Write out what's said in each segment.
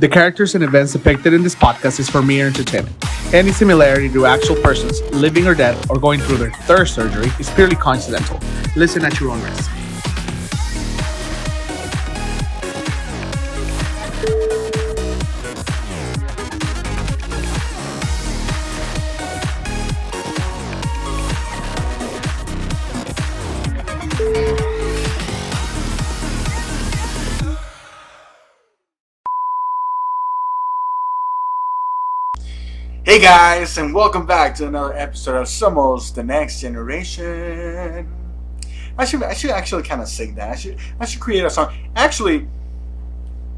The characters and events depicted in this podcast is for mere entertainment. Any similarity to actual persons, living or dead, or going through their third surgery is purely coincidental. Listen at your own risk. Hey guys, and welcome back to another episode of Somos the Next Generation. I should actually kind of sing that. I should create a song. Actually,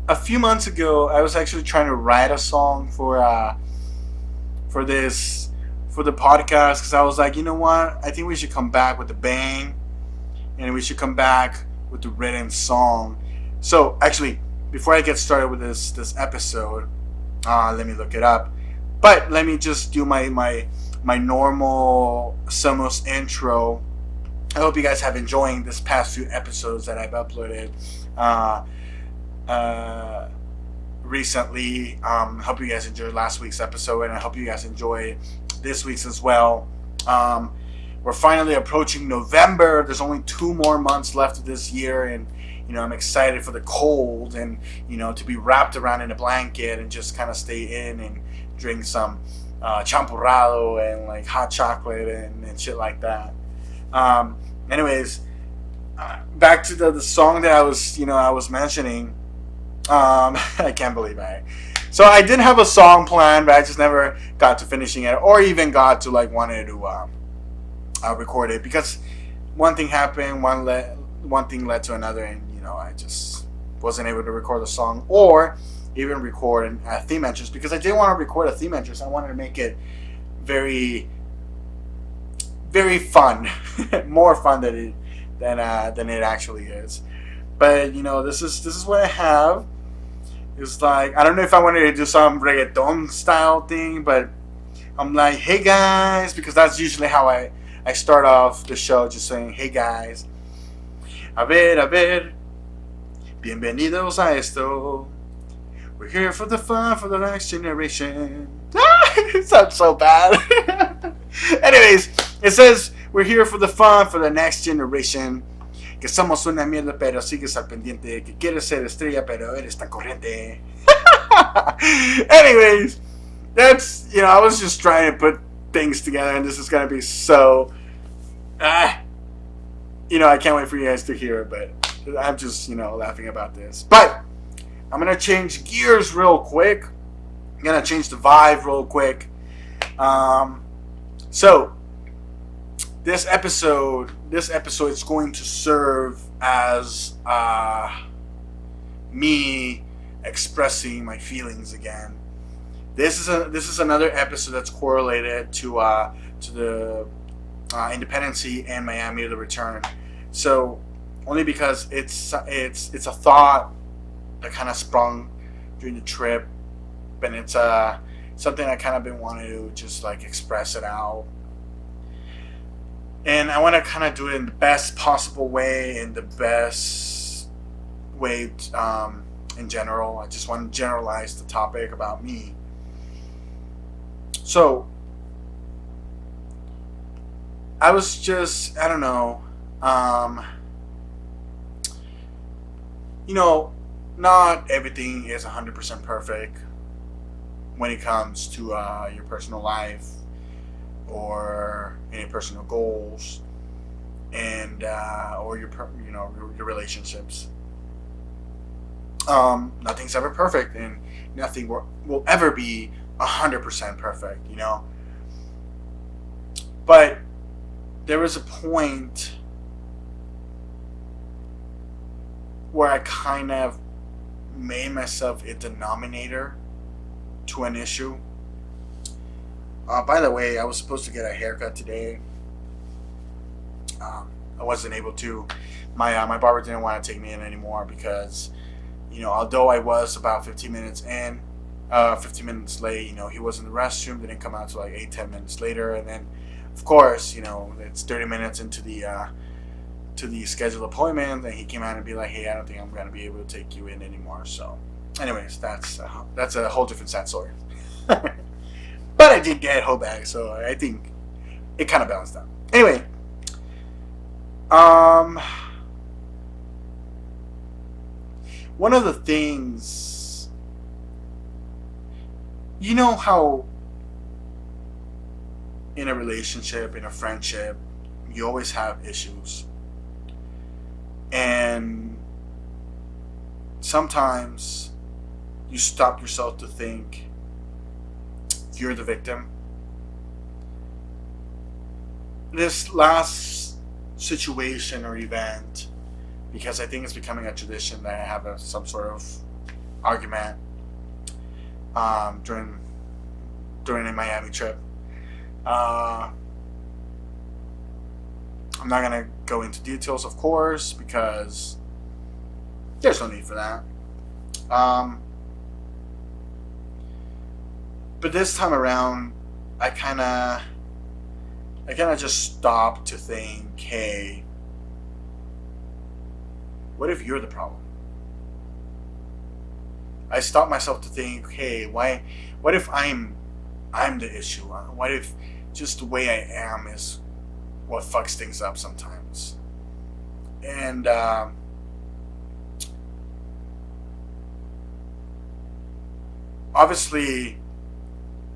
a few months ago, I was actually trying to write a song for the podcast because I was like, you know what? I think we should come back with a bang, and we should come back with the written song. So actually, before I get started with this episode, let me look it up. But let me just do my normal Somos intro. I hope you guys have enjoying this past few episodes that I've uploaded recently. Hope you guys enjoyed last week's episode, and I hope you guys enjoy this week's as well. We're finally approaching November. There's only 2 more months left of this year, and I'm excited for the cold and to be wrapped around in a blanket and just kind of stay in and drink some champurrado and like hot chocolate and shit like that. Anyways, back to the song that I was mentioning. I can't believe so I didn't have a song planned, but I just never got to finishing it or even got to wanted to record it because one thing happened, one thing led to another, and I just wasn't able to record the song or even record theme entries because I didn't want to record a theme entries. I wanted to make it very, very fun, more fun than it actually is. But this is what I have. It's like I don't know if I wanted to do some reggaeton style thing, but I'm like, hey guys, because that's usually how I start off the show, just saying, hey guys, a ver, bienvenidos a esto. We're here for the fun for the next generation. It sounds so bad. Anyways, it says we're here for the fun for the next generation. Que somos una mierda, pero sigues al pendiente. Que quieres ser estrella, pero eres tan corriente. Anyways, that's I was just trying to put things together, and this is gonna be so. I can't wait for you guys to hear it, but I'm just laughing about this, but. I'm going to change gears real quick. I'm going to change the vibe real quick. So, this episode is going to serve as me expressing my feelings again. This is another episode that's correlated to the Independency and Miami the Return. So, only because it's a thought that kind of sprung during the trip, and it's something I kind of been wanting to just express it out, and I want to kind of do it in the best possible way, in the best way in general. I just want to generalize the topic about me. So I was just I don't know, not everything is 100% perfect when it comes to your personal life or any personal goals, and or your relationships. Nothing's ever perfect, and nothing will ever be 100% perfect. But there was a point where I kind of made myself a denominator to an issue. By the way, I was supposed to get a haircut today. I wasn't able to. My barber didn't want to take me in anymore because, although I was about 15 minutes in, 15 minutes late, he was in the restroom, didn't come out till 8-10 minutes later, and then, of course, it's 30 minutes into the scheduled appointment, and he came out and be like, hey, I don't think I'm going to be able to take you in anymore. So Anyways, that's a whole different sad story. But I did get hoe back, so I think it kind of balanced out. Anyway, um, one of the things, you know how in a relationship, in a friendship, you always have issues, and sometimes you stop yourself to think you're the victim. This last situation or event, because I think it's becoming a tradition that I have some sort of argument during a Miami trip. I'm not gonna go into details, of course, because there's no need for that. But this time around, I kind of just stopped to think, hey, what if you're the problem? I stopped myself to think, hey, what if I'm the issue? What if just the way I am is what fucks things up sometimes? And obviously,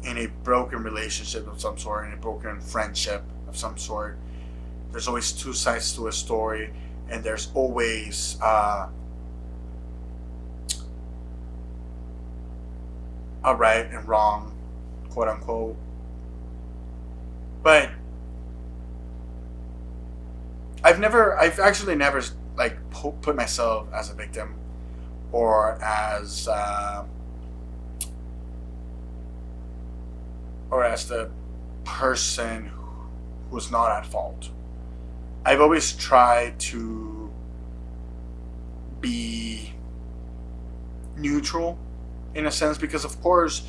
in a broken relationship of some sort, in a broken friendship of some sort, there's always two sides to a story, and there's always a right and wrong, quote unquote. But I've actually never like put myself as a victim or as the person who's not at fault. I've always tried to be neutral in a sense, because of course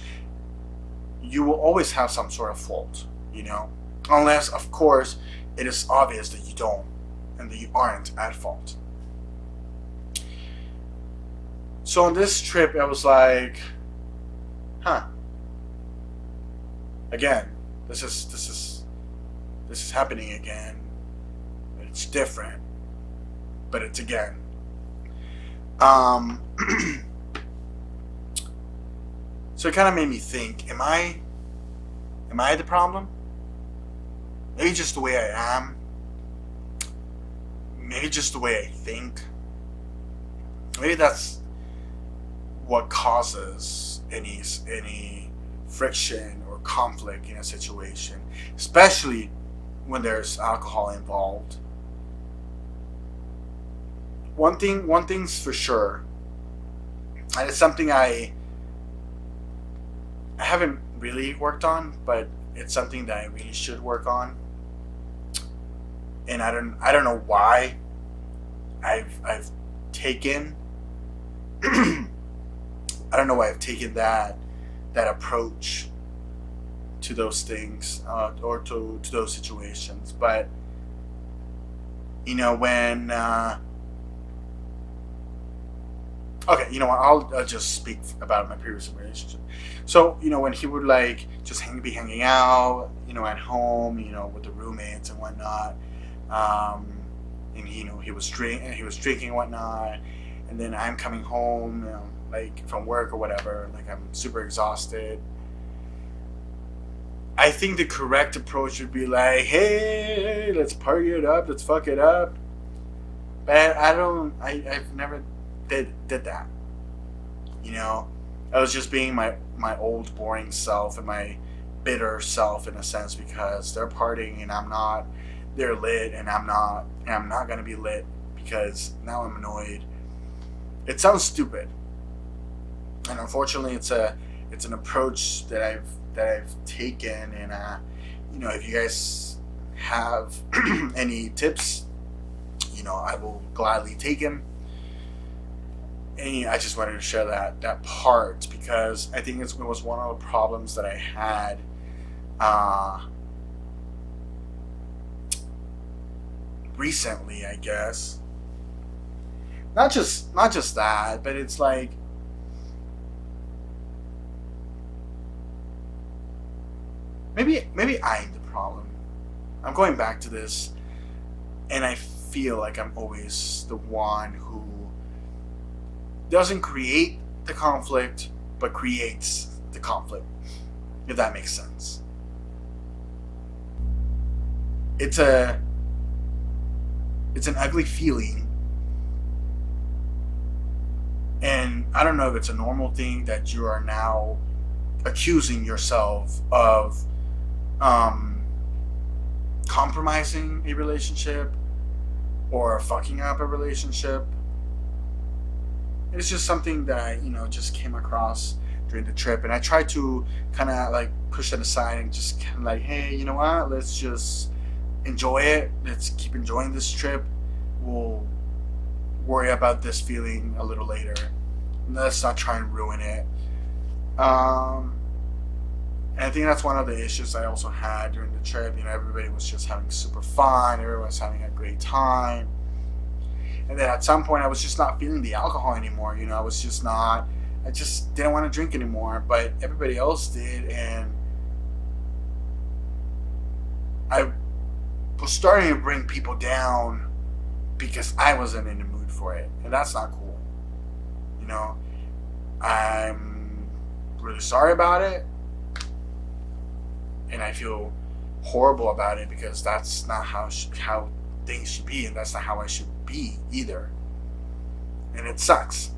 you will always have some sort of fault, unless of course it is obvious that you don't and that you aren't at fault. So on this trip I was like, again, this is happening again. It's different, but it's again. So it kind of made me think: Am I the problem? Maybe just the way I am. Maybe just the way I think. Maybe that's what causes any friction or conflict in a situation, especially when there's alcohol involved. One thing's for sure, and it's something I haven't really worked on, but it's something that I really should work on. And I don't know why I've taken I don't know why I've taken that approach to those things, or to those situations. But when okay, you know what? I'll just speak about my previous relationship. So when he would like just be hanging out, at home, with the roommates and whatnot, and he was drinking and whatnot, and then I'm coming home, like from work or whatever, like I'm super exhausted. I think the correct approach would be like, hey, let's party it up, let's fuck it up. But I've never did that. I was just being my old boring self and my bitter self in a sense, because they're partying and I'm not. They're lit and I'm not. And I'm not gonna be lit because now I'm annoyed. It sounds stupid, and unfortunately, it's an approach that I've taken. And if you guys have any tips, I will gladly take them. And I just wanted to share that part, because I think it was one of the problems that I had recently, I guess. Not just that, but it's like maybe I'm the problem. I'm going back to this, and I feel like I'm always the one who doesn't create the conflict, but creates the conflict, if that makes sense. It's a it's an ugly feeling, and I don't know if it's a normal thing that you are now accusing yourself of um, compromising a relationship or fucking up a relationship. It's just something that just came across during the trip, and I tried to kind of like push it aside and just kind of like, hey, you know what? Let's just enjoy it. Let's keep enjoying this trip. We'll worry about this feeling a little later. Let's not try and ruin it. And I think that's one of the issues I also had during the trip. Everybody was just having super fun. Everyone was having a great time. And then at some point, I was just not feeling the alcohol anymore. I was just not. I just didn't want to drink anymore. But everybody else did, and I was starting to bring people down because I wasn't in the mood for it, and that's not cool. I'm really sorry about it, and I feel horrible about it because that's not how things should be, and that's not how I should be either. And it sucks.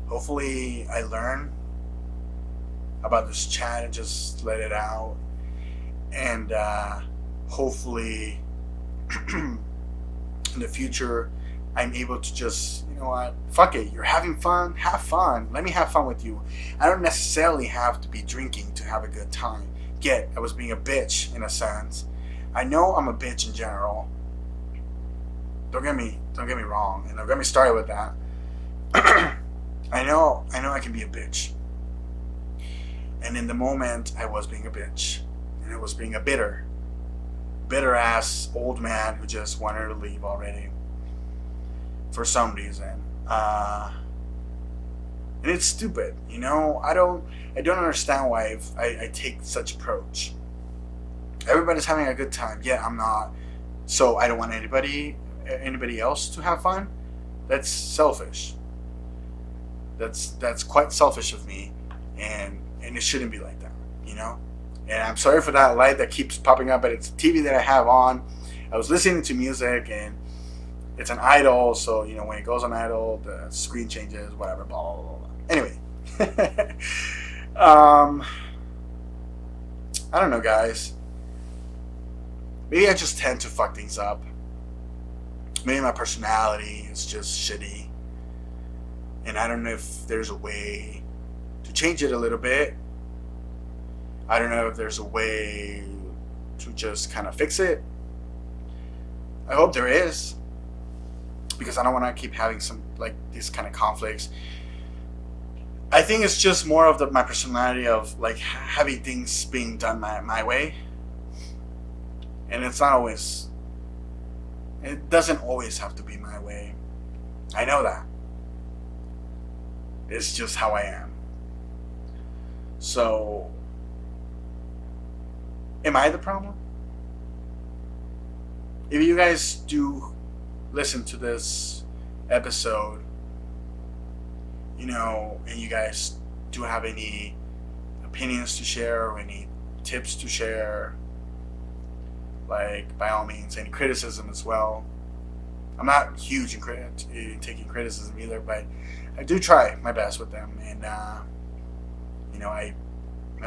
Hopefully, I learn about this chat and just let it out, and hopefully, in the future, I'm able to just, fuck it, you're having fun, have fun. Let me have fun with you. I don't necessarily have to be drinking to have a good time. I was being a bitch in a sense. I know I'm a bitch in general. Don't get me wrong, and don't get me started with that. I know I can be a bitch. And in the moment, I was being a bitch, and I was being a bitter ass old man who just wanted to leave already for some reason. And it's stupid, I don't understand why I take such approach. Everybody's having a good time. Yeah, I'm not. So I don't want anybody else to have fun. That's selfish. That's quite selfish of me, and it shouldn't be like that, And I'm sorry for that light that keeps popping up, but it's the TV that I have on. I was listening to music, and it's an idle, so when it goes on idle, the screen changes, whatever, blah blah blah. Anyway, I don't know, guys. Maybe I just tend to fuck things up. Maybe my personality is just shitty, and I don't know if there's a way to change it a little bit. I don't know if there's a way to just kind of fix it. I hope there is, because I don't want to keep having some these kind of conflicts. I think it's just more of my personality of having things being done my way, and it doesn't always have to be my way. I know that. It's just how I am. So, am I the problem? If you guys do listen to this episode, and you guys do have any opinions to share or any tips to share, by all means, any criticism as well. I'm not huge in taking criticism either, but I do try my best with them, and me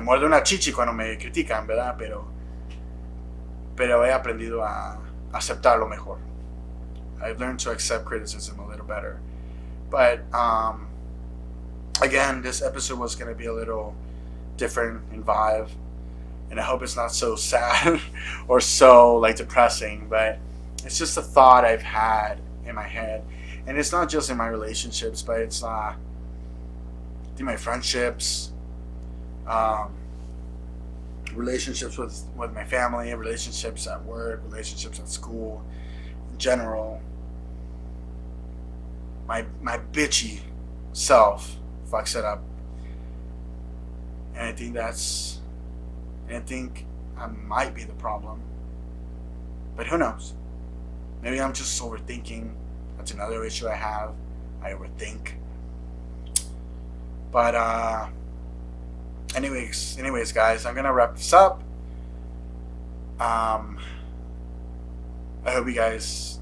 muerde una chichi cuando me critican, ¿verdad? Pero he aprendido a aceptarlo mejor. I've learned to accept criticism a little better. But again, this episode was going to be a little different in vibe, and I hope it's not so sad or so depressing, but it's just a thought I've had in my head, and it's not just in my relationships, but it's in my friendships, relationships with my family, relationships at work, relationships at school, in general. My bitchy self fucks it up, and I think that's And I think I might be the problem. But who knows? Maybe I'm just overthinking. That's another issue I have. I overthink. But anyways, guys, I'm gonna wrap this up. I hope you guys,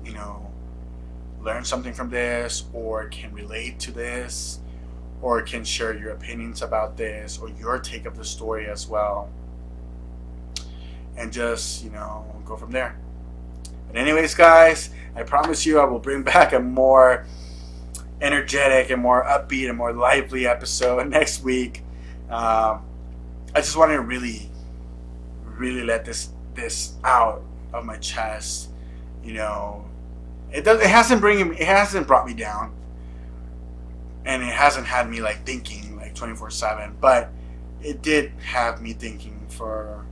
learn something from this, or can relate to this, or can share your opinions about this, or your take of the story as well. And just, go from there. But anyways, guys, I promise you I will bring back a more energetic and more upbeat and more lively episode next week. I just wanted to really let this out of my chest. It hasn't brought me down, and it hasn't had me like thinking like 24/7, but it did have me thinking for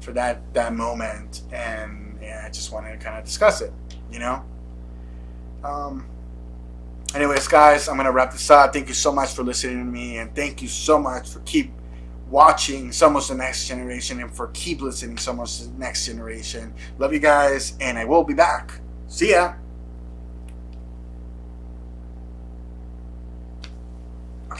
that moment, and I just wanted to kind of discuss it. Anyways, guys, I'm gonna wrap this up. Thank you so much for listening to me, and thank you so much for keep watching Somos the Next Generation, and for keep listening Somos the Next Generation. Love you guys, and I will be back. See ya.